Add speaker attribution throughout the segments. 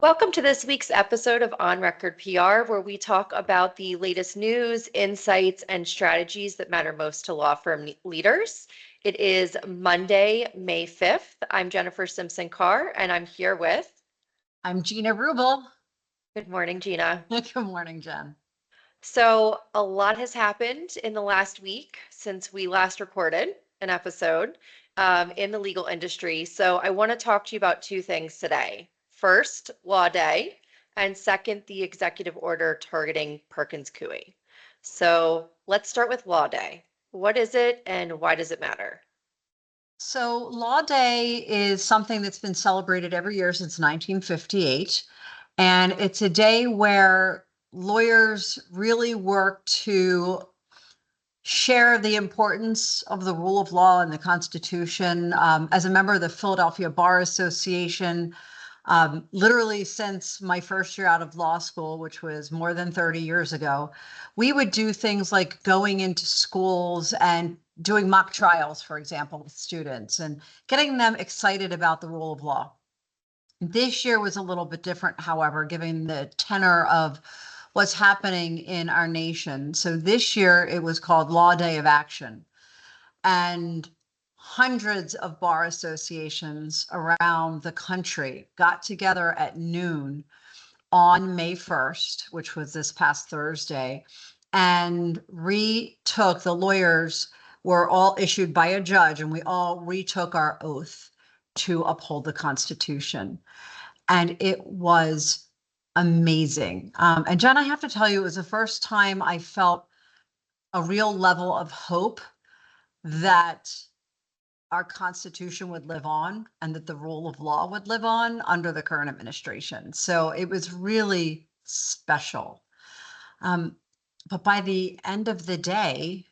Speaker 1: Welcome to this week's episode of On Record PR, where we talk about the latest news, insights, and strategies that matter most to law firm leaders. It is Monday, May 5th. I'm Jennifer Simpson Carr, and I'm here with.
Speaker 2: I'm Gina Rubel.
Speaker 1: Good morning, Gina.
Speaker 2: Good morning, Jen.
Speaker 1: So, a lot has happened in the last week since we last recorded an episode in the legal industry. So, I want to talk to you about two things today. First, Law Day, and second, the executive order targeting Perkins Coie. So, let's start with Law Day. What is it and why does it matter?
Speaker 2: So, Law Day is something that's been celebrated every year since 1958. And it's a day where lawyers really work to share the importance of the rule of law and the Constitution. As a member of the Philadelphia Bar Association, literally since my first year out of law school, which was more than 30 years ago, we would do things like going into schools and doing mock trials, for example, with students and getting them excited about the rule of law. This year was a little bit different, however, given the tenor of what's happening in our nation. So this year it was called Law Day of Action. And hundreds of bar associations around the country got together at noon on May 1st, which was this past Thursday, and the lawyers were all issued by a judge, and we all retook our oath to uphold the Constitution. And it was amazing. And Jen, I have to tell you, it was the first time I felt a real level of hope that our Constitution would live on and that the rule of law would live on under the current administration. So it was really special. But by the end of the day,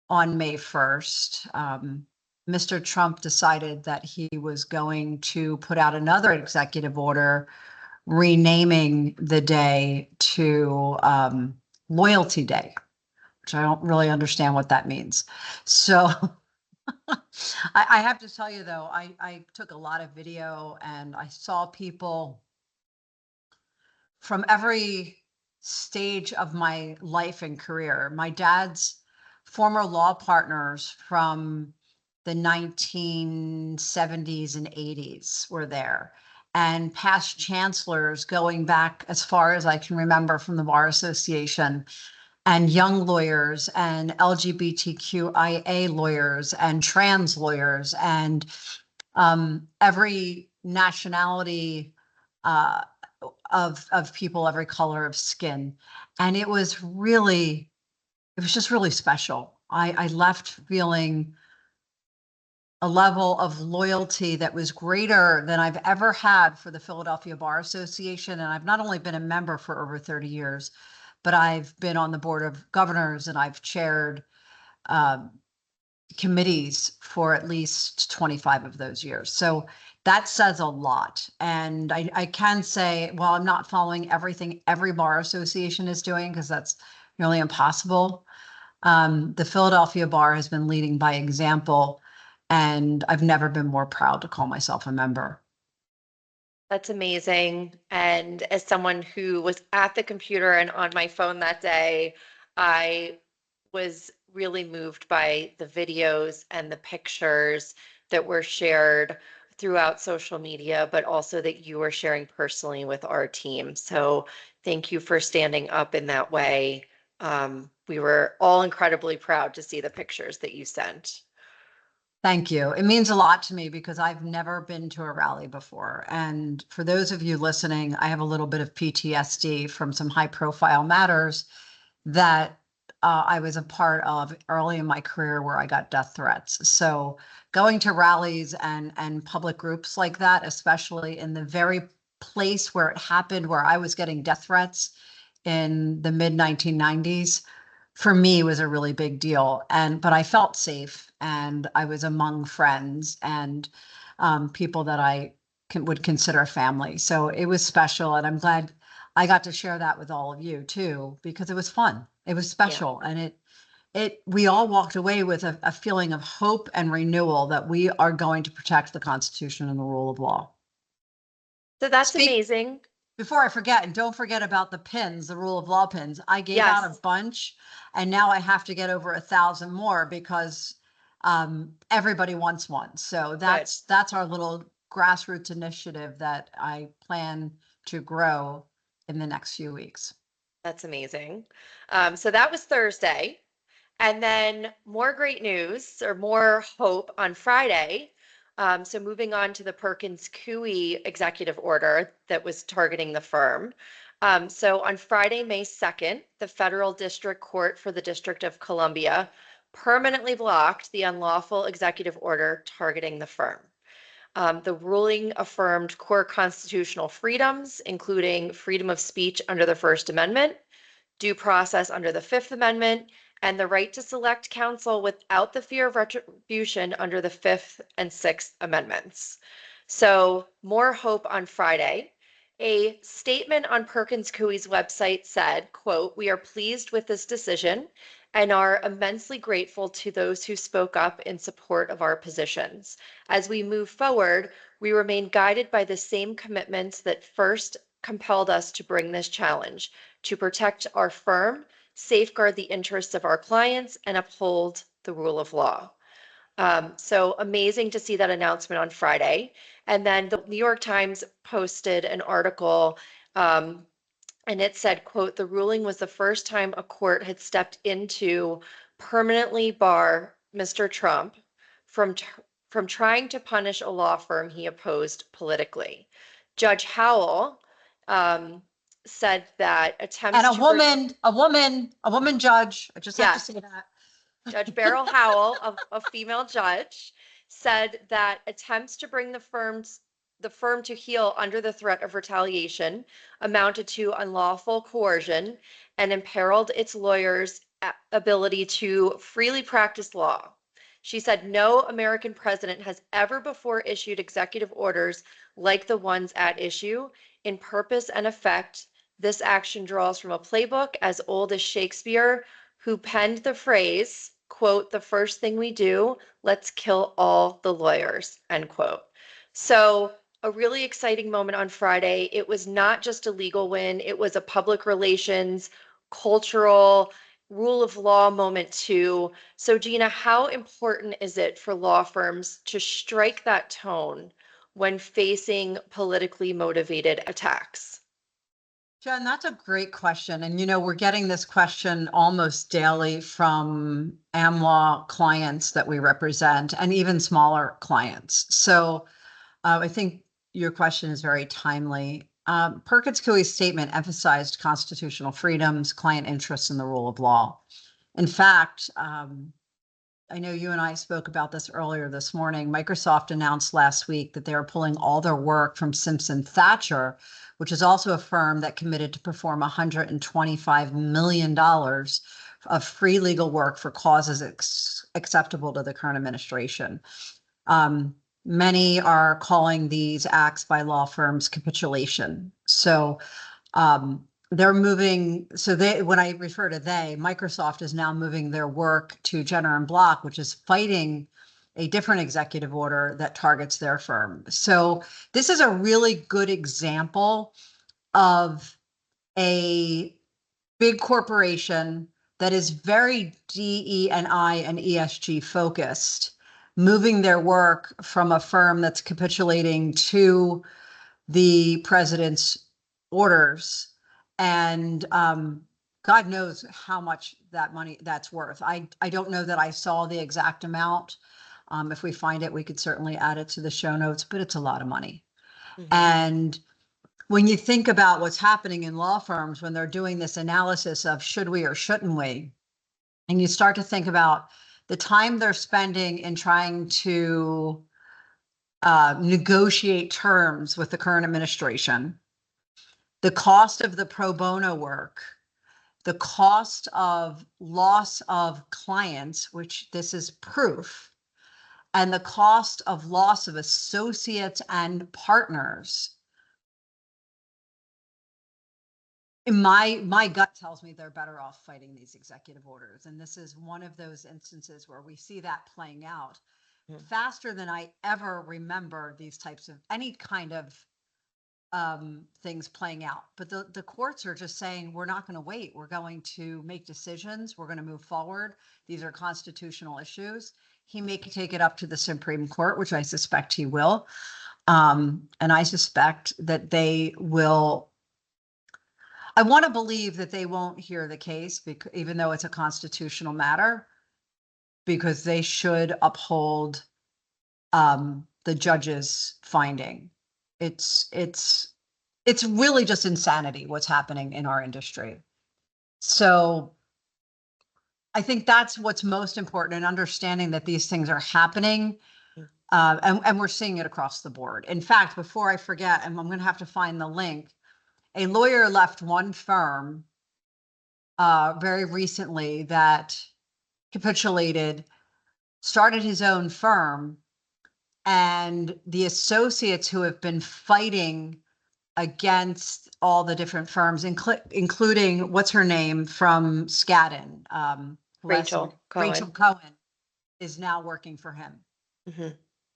Speaker 2: on May 1st, Mr. Trump decided that he was going to put out another executive order renaming the day to Loyalty Day, which I don't really understand what that means. So I have to tell you, though, I took a lot of video and I saw people from every stage of my life and career. My dad's former law partners from the 1970s and 80s were there, and past chancellors going back as far as I can remember from the Bar Association, and young lawyers and LGBTQIA lawyers and trans lawyers and every nationality of people, every color of skin. And it was just really special. I left feeling a level of loyalty that was greater than I've ever had for the Philadelphia Bar Association. And I've not only been a member for over 30 years, but I've been on the board of governors and I've chaired committees for at least 25 of those years. So that says a lot. And I can say, while I'm not following everything every bar association is doing, because that's nearly impossible, the Philadelphia Bar has been leading by example, and I've never been more proud to call myself a member.
Speaker 1: That's amazing. And as someone who was at the computer and on my phone that day, I was really moved by the videos and the pictures that were shared throughout social media, but also that you were sharing personally with our team. So thank you for standing up in that way. We were all incredibly proud to see the pictures that you sent.
Speaker 2: Thank you. It means a lot to me because I've never been to a rally before. And for those of you listening, I have a little bit of PTSD from some high profile matters that I was a part of early in my career where I got death threats. So going to rallies and public groups like that, especially in the very place where it happened, where I was getting death threats in the mid 1990s, for me was a really big deal. But I felt safe and I was among friends and people that I would consider family. So it was special. And I'm glad I got to share that with all of you too, because it was fun. It was special. Yeah. And we all walked away with a feeling of hope and renewal that we are going to protect the Constitution and the rule of law.
Speaker 1: So that's
Speaker 2: Speak
Speaker 1: amazing.
Speaker 2: Before I forget, and don't forget about the pins, the rule of law pins. I gave out a
Speaker 1: Yes,
Speaker 2: bunch, and now I have to get over 1,000 more because everybody wants one. So
Speaker 1: good.
Speaker 2: that's our little grassroots initiative that I plan to grow in the next few weeks.
Speaker 1: That's amazing. So that was Thursday. And then more great news or more hope on Friday. So moving on to the Perkins Coie executive order that was targeting the firm. So on Friday, May 2nd, the Federal District Court for the District of Columbia permanently blocked the unlawful executive order targeting the firm. The ruling affirmed core constitutional freedoms, including freedom of speech under the First Amendment, due process under the Fifth Amendment, and the right to select counsel without the fear of retribution under the Fifth and Sixth Amendments. So, more hope on Friday. A statement on Perkins Coie's website said, quote, "We are pleased with this decision and are immensely grateful to those who spoke up in support of our positions. As we move forward, we remain guided by the same commitments that first compelled us to bring this challenge, to protect our firm, safeguard the interests of our clients, and uphold the rule of law." So amazing to see that announcement on Friday. And then the New York Times posted an article, and it said, quote, "The ruling was the first time a court had stepped in to permanently bar Mr. Trump from from trying to punish a law firm he opposed politically." Judge Howell said that
Speaker 2: And
Speaker 1: attempts to bring,
Speaker 2: a woman judge. I just have to say
Speaker 1: yes,
Speaker 2: that.
Speaker 1: Judge Beryl Howell, a female judge, said that attempts to bring the firm to heel under the threat of retaliation amounted to unlawful coercion and imperiled its lawyers' ability to freely practice law. She said no American president has ever before issued executive orders like the ones at issue. In purpose and effect, this action draws from a playbook as old as Shakespeare, who penned the phrase, quote, "The first thing we do, let's kill all the lawyers," end quote. So a really exciting moment on Friday. It was not just a legal win, it was a public relations, cultural, rule of law moment too. So Gina, how important is it for law firms to strike that tone when facing politically motivated attacks?
Speaker 2: Jen, that's a great question. And we're getting this question almost daily from AmLaw clients that we represent and even smaller clients. So I think your question is very timely. Perkins Coie's statement emphasized constitutional freedoms, client interests, and the rule of law. In fact, I know you and I spoke about this earlier this morning. Microsoft announced last week that they are pulling all their work from Simpson Thatcher, which is also a firm that committed to perform $125 million of free legal work for causes acceptable to the current administration. Many are calling these acts by law firms capitulation. So they're moving. So when I refer to Microsoft is now moving their work to Jenner and Block, which is fighting a different executive order that targets their firm. So this is a really good example of a big corporation that is very DE&I and ESG focused, moving their work from a firm that's capitulating to the president's orders. And God knows how much that money that's worth. I don't know that I saw the exact amount. If we find it, we could certainly add it to the show notes, but it's a lot of money.
Speaker 1: Mhm.
Speaker 2: And when you think about what's happening in law firms when they're doing this analysis of should we or shouldn't we, and you start to think about the time they're spending in trying to negotiate terms with the current administration, the cost of the pro bono work, the cost of loss of clients, which this is proof, and the cost of loss of associates and partners. My gut tells me they're better off fighting these executive orders. And this is one of those instances where we see that playing out
Speaker 1: Mhm.
Speaker 2: faster than I ever remember these types of any kind of things playing out. But the courts are just saying, we're not going to wait. We're going to make decisions. We're going to move forward. These are constitutional issues. He may take it up to the Supreme Court, which I suspect he will. And I suspect that they will. I want to believe that they won't hear the case, because even though it's a constitutional matter, because they should uphold the judge's finding. It's really just insanity what's happening in our industry. So I think that's what's most important, in understanding that these things are happening. And we're seeing it across the board. In fact, before I forget, and I'm going to have to find the link, a lawyer left one firm very recently that capitulated, started his own firm, and the associates who have been fighting against all the different firms, including what's her name from Skadden,
Speaker 1: Rachel Cohen.
Speaker 2: Rachel Cohen is now working for him.
Speaker 1: Mm-hmm.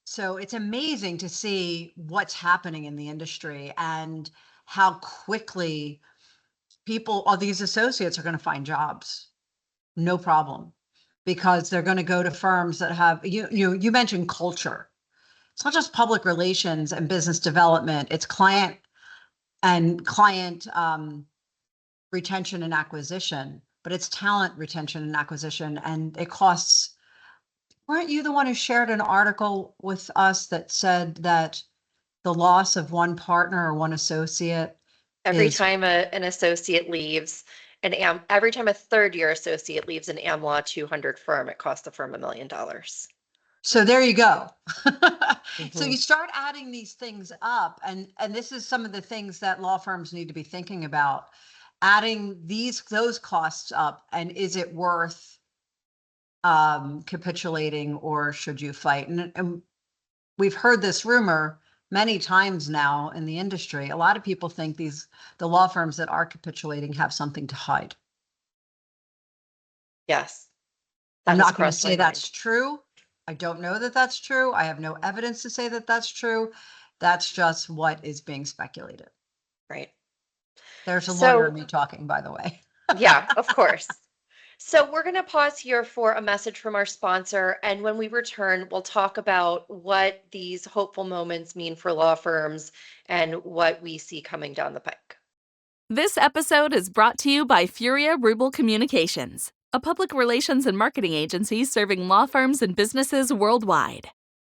Speaker 2: So it's amazing to see what's happening in the industry and how quickly all these associates are going to find jobs. No problem, because they're going to go to firms that have, you mentioned culture. It's not just public relations and business development. It's client retention and acquisition, but it's talent retention and acquisition. And it costs. Weren't you the one who shared an article with us that said that the loss of one partner or one associate,
Speaker 1: every time an associate leaves every time a third-year associate leaves an AmLaw 200 firm, it costs the firm $1 million.
Speaker 2: So there you go.
Speaker 1: Mm-hmm.
Speaker 2: So you start adding these things up, and this is some of the things that law firms need to be thinking about, adding those costs up. And is it worth capitulating, or should you fight? And we've heard this rumor many times now in the industry. A lot of people think the law firms that are capitulating have something to hide.
Speaker 1: Yes.
Speaker 2: I'm not going to say that's true. I don't know that that's true. I have no evidence to say that that's true. That's just what is being speculated.
Speaker 1: Right.
Speaker 2: There's a lawyer in me talking, by the way.
Speaker 1: Yeah, of course. So we're going to pause here for a message from our sponsor. And when we return, we'll talk about what these hopeful moments mean for law firms and what we see coming down the pike.
Speaker 3: This episode is brought to you by Furia Rubel Communications, a public relations and marketing agency serving law firms and businesses worldwide.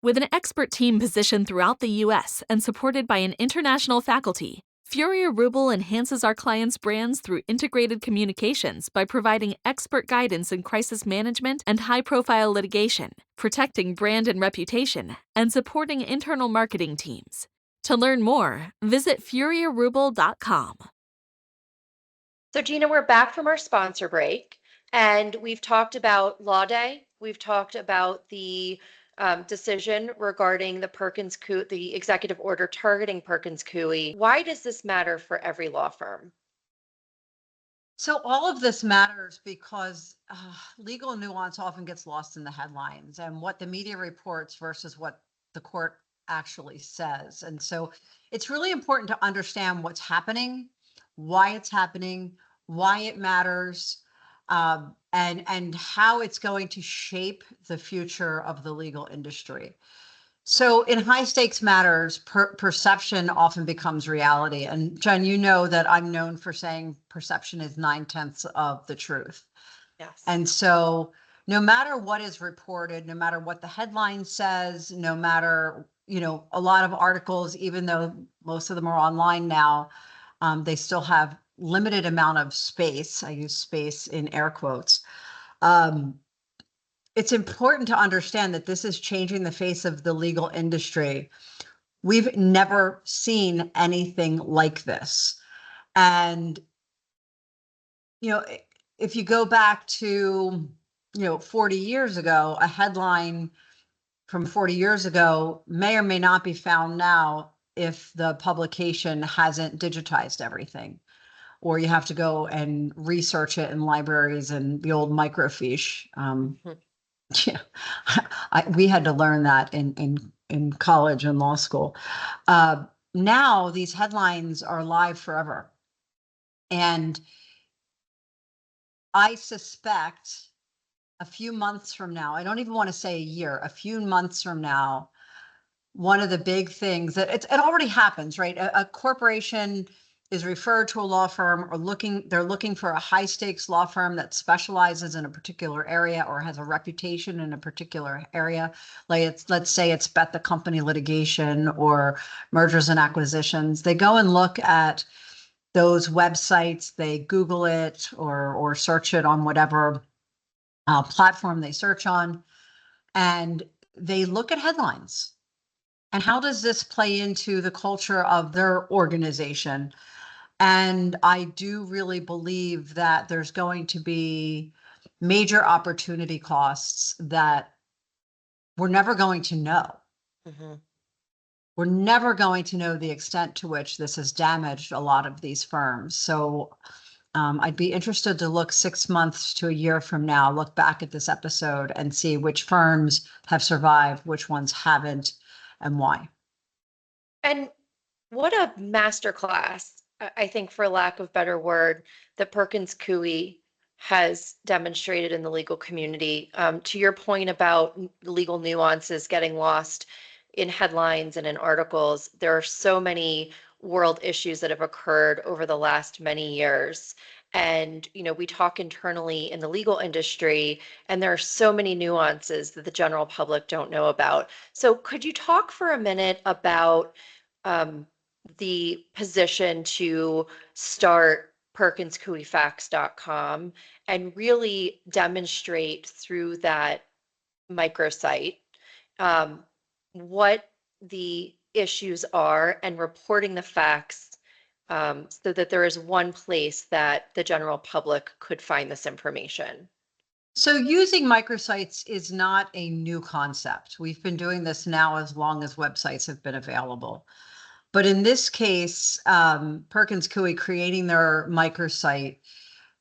Speaker 3: With an expert team positioned throughout the U.S. and supported by an international faculty, Furia Rubel enhances our clients' brands through integrated communications by providing expert guidance in crisis management and high-profile litigation, protecting brand and reputation, and supporting internal marketing teams. To learn more, visit furiarubel.com.
Speaker 1: So Gina, we're back from our sponsor break, and we've talked about Law Day. We've talked about the decision regarding the Perkins Coie, the executive order targeting Perkins Coie. Why does this matter for every law firm?
Speaker 2: So all of this matters because legal nuance often gets lost in the headlines and what the media reports versus what the court actually says. And so it's really important to understand what's happening, why it's happening, why it matters, and how it's going to shape the future of the legal industry. So in high stakes matters, perception often becomes reality. And Jen, you know that I'm known for saying perception is 9/10 of the truth.
Speaker 1: Yes.
Speaker 2: And so no matter what is reported, no matter what the headline says, no matter, a lot of articles, even though most of them are online now, they still have limited amount of space. I use space in air quotes. It's important to understand that this is changing the face of the legal industry. We've never seen anything like this. And, if you go back to, 40 years ago, a headline from 40 years ago may or may not be found now if the publication hasn't digitized everything, or you have to go and research it in libraries and the old microfiche. Yeah, we had to learn that in college and law school. now these headlines are live forever. And I suspect a few months from now, I don't even want to say a year, a few months from now, one of the big things that it already happens, right? A corporation is referred to a law firm or they're looking for a high stakes law firm that specializes in a particular area or has a reputation in a particular area. Like let's say it's bet the company litigation or mergers and acquisitions. They go and look at those websites, they Google it or search it on whatever platform they search on, and they look at headlines. And how does this play into the culture of their organization? And I do really believe that there's going to be major opportunity costs that we're never going to know.
Speaker 1: Mm-hmm.
Speaker 2: We're never going to know the extent to which this has damaged a lot of these firms. So I'd be interested to look 6 months to a year from now, look back at this episode and see which firms have survived, which ones haven't, and why.
Speaker 1: And what a masterclass, I think, for lack of better word, that Perkins Coie has demonstrated in the legal community. To your point about legal nuances getting lost in headlines and in articles, there are so many world issues that have occurred over the last many years. And, we talk internally in the legal industry, and there are so many nuances that the general public don't know about. So, could you talk for a minute about um, the position to start perkinscoiefacts.com and really demonstrate through that microsite um, what the issues are and reporting the facts so that there is one place that the general public could find this information.
Speaker 2: So using microsites is not a new concept. We've been doing this now as long as websites have been available. But in this case, Perkins Coie creating their microsite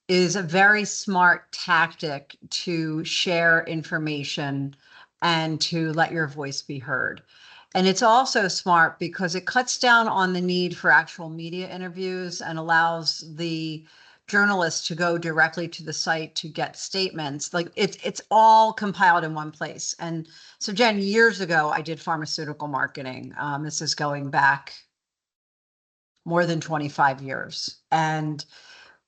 Speaker 2: is a very smart tactic to share information and to let your voice be heard. And it's also smart because it cuts down on the need for actual media interviews and allows the journalists to go directly to the site to get statements. Like it's all compiled in one place. And so Jen, years ago, I did pharmaceutical marketing. This is going back more than 25 years. And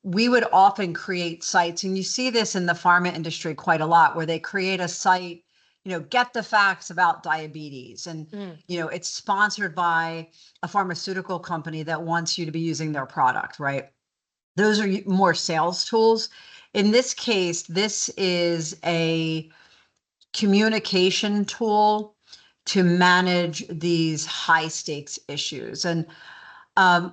Speaker 2: we would often create sites, and you see this in the pharma industry quite a lot, where they create a site, get the facts about diabetes. And, it's sponsored by a pharmaceutical company that wants you to be using their product, right? Those are more sales tools. In this case, this is a communication tool to manage these high stakes issues. And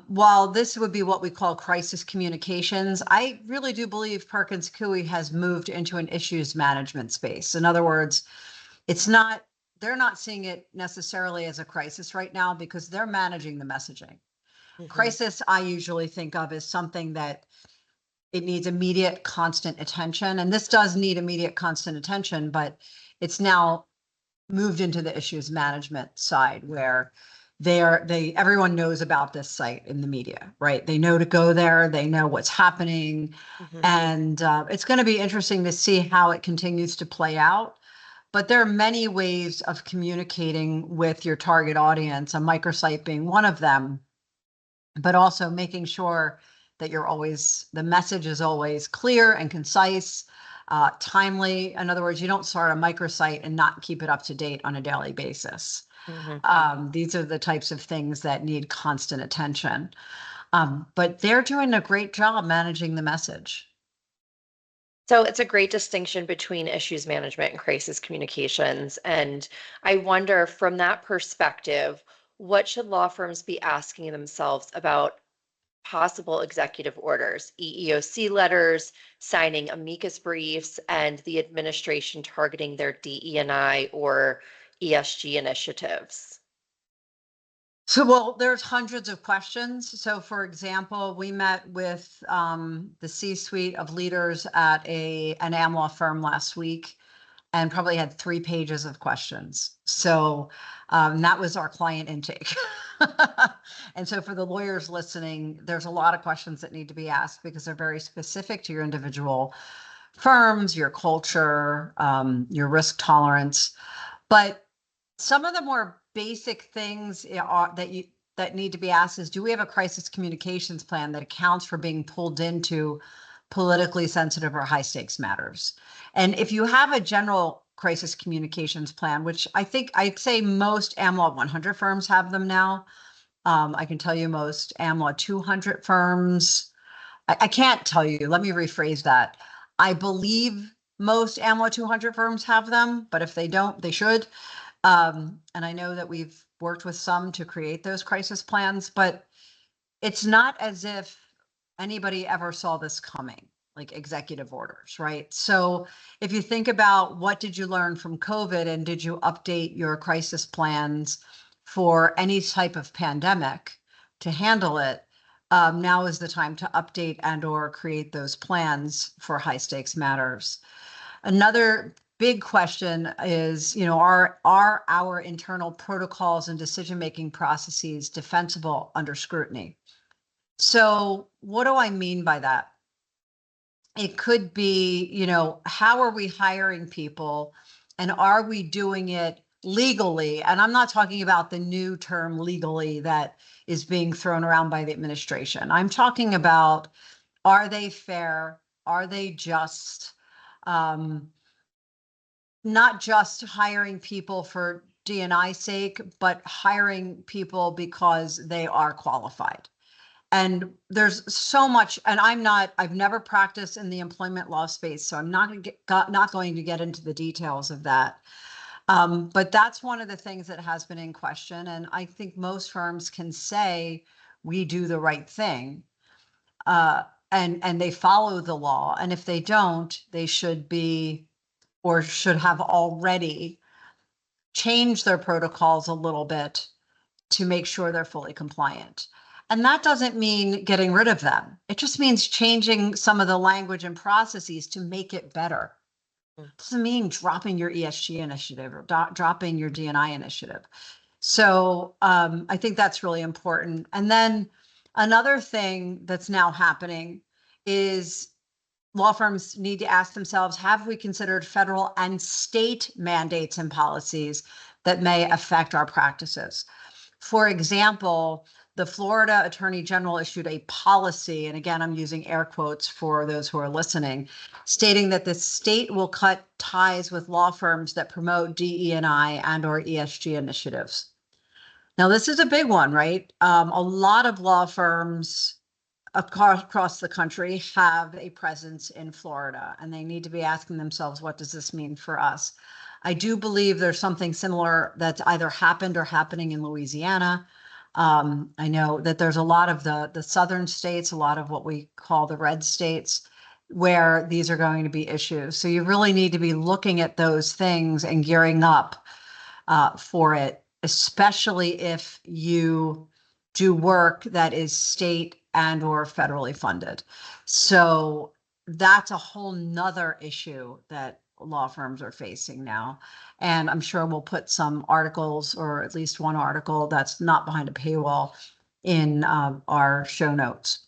Speaker 2: while this would be what we call crisis communications, I really do believe Perkins Coie has moved into an issues management space. In other words, they're not seeing it necessarily as a crisis right now because they're managing the messaging.
Speaker 1: Mm-hmm.
Speaker 2: Crisis, I usually think of as something that it needs immediate, constant attention. And this does need immediate, constant attention, but it's now moved into the issues management side where everyone knows about this site in the media, right? They know to go there, they know what's happening.
Speaker 1: Mm-hmm.
Speaker 2: And it's going to be interesting to see how it continues to play out. But there are many ways of communicating with your target audience, a microsite being one of them, but also making sure that the message is always clear and concise, timely. In other words, you don't start a microsite and not keep it up to date on a daily basis.
Speaker 1: Mm-hmm.
Speaker 2: These are the types of things that need constant attention. But they're doing a great job managing the message.
Speaker 1: So it's a great distinction between issues management and crisis communications. And I wonder from that perspective, what should law firms be asking themselves about possible executive orders, EEOC letters, signing amicus briefs, and the administration targeting their DE&I or ESG initiatives?
Speaker 2: So, well, there's hundreds of questions. So, for example, we met with the C-suite of leaders at an AmLaw firm last week. and probably had 3 pages of questions. So that was our client intake. And so for the lawyers listening, there's a lot of questions that need to be asked because they're very specific to your individual firms, your culture, your risk tolerance. But some of the more basic things that need to be asked is, do we have a crisis communications plan that accounts for being pulled into politically sensitive or high stakes matters? And if you have a general crisis communications plan, which I think I'd say most AmLaw 100 firms have them now. I can tell you most AmLaw 200 firms. I can't tell you, let me rephrase that. I believe most AmLaw 200 firms have them, but if they don't, they should. And I know that we've worked with some to create those crisis plans, but it's not as if anybody ever saw this coming, like executive orders, right? So if you think about what did you learn from COVID and did you update your crisis plans for any type of pandemic to handle it, now is the time to update and or create those plans for high stakes matters. Another big question is, are our internal protocols and decision-making processes defensible under scrutiny? So what do I mean by that? It could be, how are we hiring people and are we doing it legally? And I'm not talking about the new term legally that is being thrown around by the administration. I'm talking about, are they fair? Are they just? Not just hiring people for D&I sake, but hiring people because they are qualified. And there's so much, and I've never practiced in the employment law space, so I'm not going to get into the details of that. But that's one of the things that has been in question. And I think most firms can say we do the right thing, and they follow the law. And if they don't, they should be, or should have already changed their protocols a little bit to make sure they're fully compliant. And that doesn't mean getting rid of them. It just means changing some of the language and processes to make it better. It doesn't mean dropping your ESG initiative or dropping your D&I initiative. So I think that's really important. And then another thing that's now happening is law firms need to ask themselves, have we considered federal and state mandates and policies that may affect our practices? For example, the Florida Attorney General issued a policy, and again, I'm using air quotes for those who are listening, stating that the state will cut ties with law firms that promote DE&I and or ESG initiatives. Now, this is a big one, right? A lot of law firms across the country have a presence in Florida, and they need to be asking themselves, what does this mean for us? I do believe there's something similar that's either happened or happening in Louisiana. I know that there's a lot of the southern states, a lot of what we call the red states, where these are going to be issues. So you really need to be looking at those things and gearing up for it, especially if you do work that is state and or federally funded. So that's a whole nother issue that law firms are facing now. And I'm sure we'll put some articles, or at least one article that's not behind a paywall, in our show notes.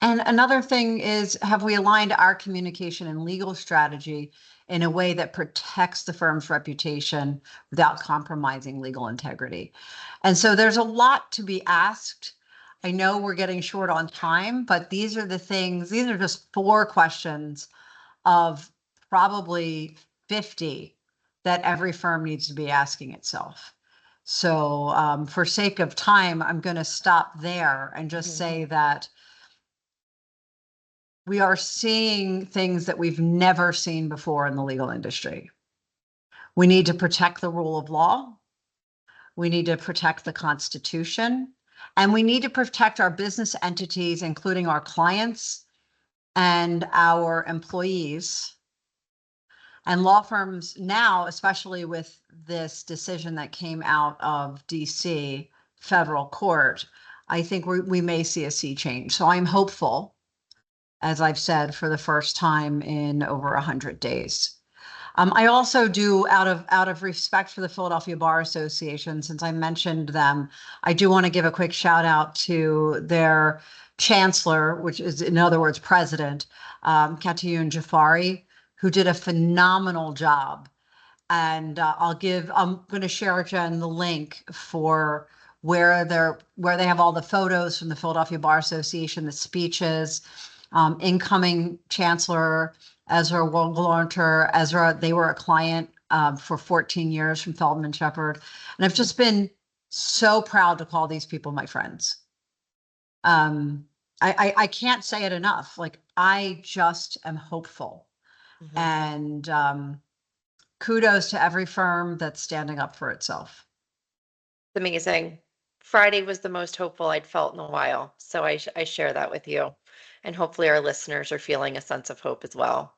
Speaker 2: And another thing is, have we aligned our communication and legal strategy in a way that protects the firm's reputation without compromising legal integrity? And so there's a lot to be asked. I know we're getting short on time, but these are the things, these are just 4 questions of probably 50 that every firm needs to be asking itself. So for sake of time, I'm going to stop there and just say that we are seeing things that we've never seen before in the legal industry. We need to protect the rule of law. We need to protect the Constitution. And we need to protect our business entities, including our clients and our employees. And law firms now, especially with this decision that came out of DC federal court, I think we may see a sea change. So I'm hopeful, as I've said, for the first time in over 100 days. I also do, out of respect for the Philadelphia Bar Association, since I mentioned them, I do want to give a quick shout out to their chancellor, which is, in other words, president, Katayun Jafari, who did a phenomenal job. And I'm going to share, Jen, the link for where they have all the photos from the Philadelphia Bar Association, the speeches, incoming Chancellor Ezra Wogler. Ezra, they were a client for 14 years from Feldman Shepherd. And I've just been so proud to call these people my friends. I can't say it enough. Like, I just am hopeful.
Speaker 1: Mm-hmm.
Speaker 2: And kudos to every firm that's standing up for itself.
Speaker 1: It's amazing. Friday was the most hopeful I'd felt in a while. So I share that with you. And hopefully our listeners are feeling a sense of hope as well.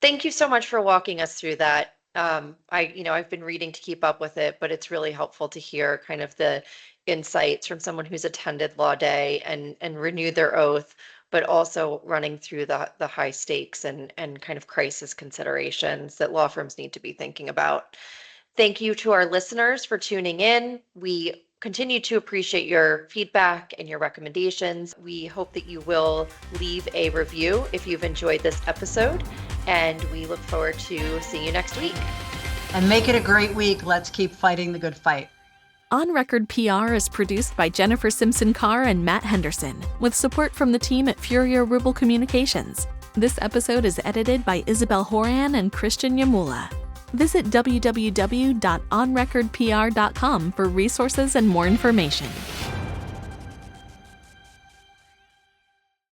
Speaker 1: Thank you so much for walking us through that. I've been reading to keep up with it, but it's really helpful to hear kind of the insights from someone who's attended Law Day and renewed their oath, but also running through the high stakes and kind of crisis considerations that law firms need to be thinking about. Thank you to our listeners for tuning in. We continue to appreciate your feedback and your recommendations. We hope that you will leave a review if you've enjoyed this episode, and we look forward to seeing you next week.
Speaker 2: And make it a great week. Let's keep fighting the good fight.
Speaker 3: On Record PR is produced by Jennifer Simpson Carr and Matt Henderson, with support from the team at Furia Rubel Communications. This episode is edited by Isabel Horan and Christian Yamula. Visit www.onrecordpr.com for resources and more information.